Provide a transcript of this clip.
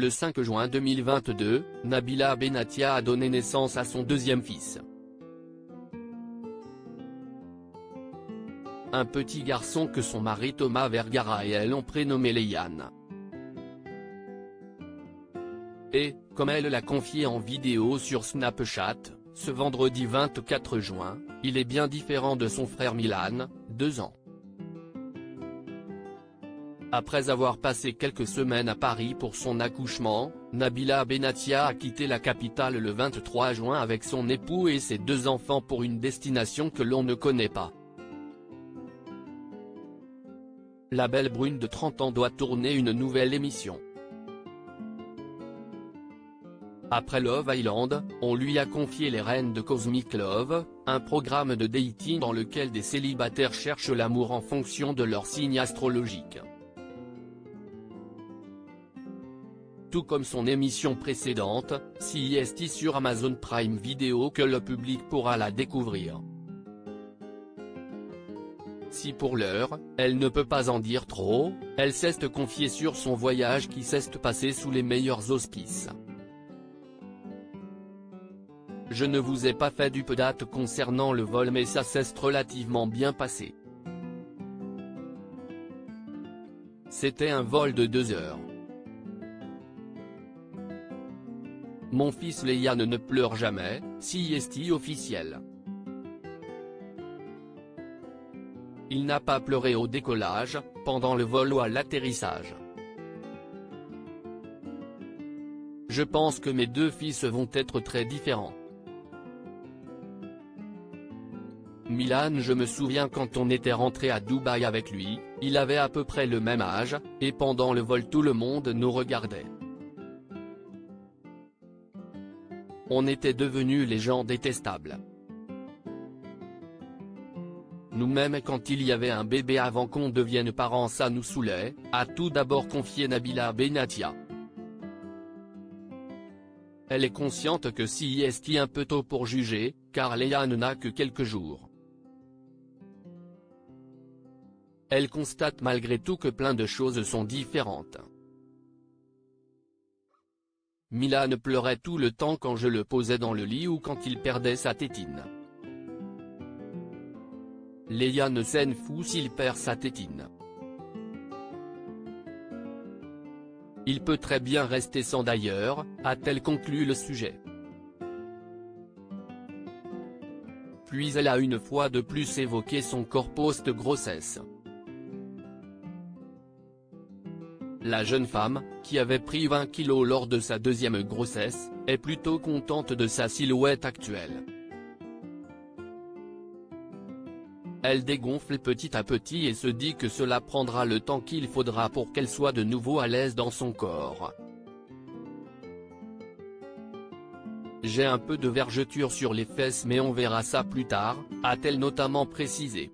Le 5 juin 2022, Nabila Benatia a donné naissance à son deuxième fils. Un petit garçon que son mari Thomas Vergara et elle ont prénommé Léane. Et, comme elle l'a confié en vidéo sur Snapchat, ce vendredi 24 juin, il est bien différent de son frère Milan, 2 ans. Après avoir passé quelques semaines à Paris pour son accouchement, Nabila Benatia a quitté la capitale le 23 juin avec son époux et ses 2 enfants pour une destination que l'on ne connaît pas. La belle brune de 30 ans doit tourner une nouvelle émission. Après Love Island, on lui a confié les rênes de Cosmic Love, un programme de dating dans lequel des célibataires cherchent l'amour en fonction de leur signe astrologique. Tout comme son émission précédente, CIST sur Amazon Prime Video, que le public pourra la découvrir. Si pour l'heure, elle ne peut pas en dire trop, elle s'est confiée sur son voyage qui s'est passé sous les meilleurs auspices. Je ne vous ai pas fait d'update concernant le vol mais ça s'est relativement bien passé. C'était un vol de 2 heures. Mon fils Léane ne pleure jamais, CIST officiel. Il n'a pas pleuré au décollage, pendant le vol ou à l'atterrissage. Je pense que mes 2 fils vont être très différents. Milan, je me souviens quand on était rentré à Dubaï avec lui, il avait à peu près le même âge, et pendant le vol tout le monde nous regardait. On était devenus les gens détestables. Nous-mêmes quand il y avait un bébé avant qu'on devienne parents ça nous saoulait, a tout d'abord confié Nabila Benatia. Elle est consciente que CIST un peu tôt pour juger, car Léane n'a que quelques jours. Elle constate malgré tout que plein de choses sont différentes. Milan pleurait tout le temps quand je le posais dans le lit ou quand il perdait sa tétine. Léane s'en fout s'il perd sa tétine. Il peut très bien rester sans d'ailleurs, a-t-elle conclu le sujet. Puis elle a une fois de plus évoqué son corps post-grossesse. La jeune femme, qui avait pris 20 kilos lors de sa 2e grossesse, est plutôt contente de sa silhouette actuelle. Elle dégonfle petit à petit et se dit que cela prendra le temps qu'il faudra pour qu'elle soit de nouveau à l'aise dans son corps. J'ai un peu de vergeture sur les fesses mais on verra ça plus tard, a-t-elle notamment précisé.